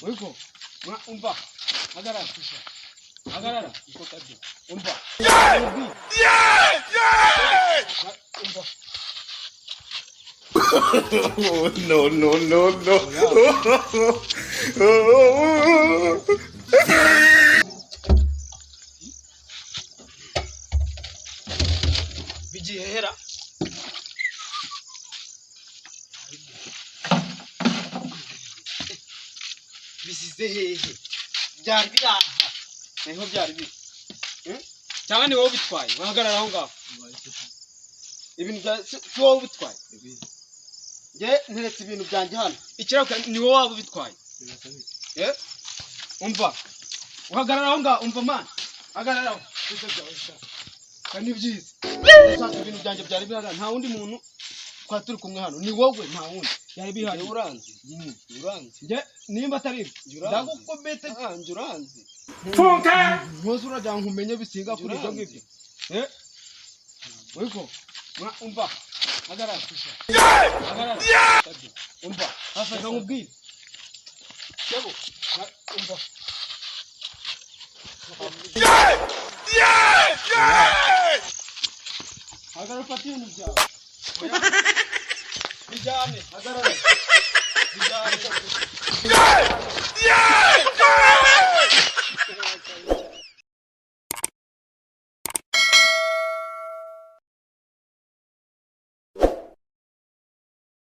Wiko. Umva. Hagarara. Iko kabyo. Umva. Umva. No. Bijihera. Bisize hehe. Byari biraha. Niho byari biri. Cyangwa ni wowe bitwaye. Wahagarara aho ngaho. Ibintu bya si wowe bitwaye. Nge nteretse ibintu byanjye hano. Ikiraka ni wowe waba bitwaye. Umva. Uhagarara aho ngaho umva man. Hagarara aho. Kandi byiza. Usanzwe ibintu byanjye byari bihari nta wundi muntu kwa turi kumwe hano ni wowe nta wundi byari bihari uranzi nge nimba atari ndagukubete nje uranzi funka nkoze urajya nkumenye bisinga kuri ibyo ngibyo wiko umva hagarara umva afasha nkubwire yego umva hagarara ufate ibintu byawe bijyane hagarara bijyane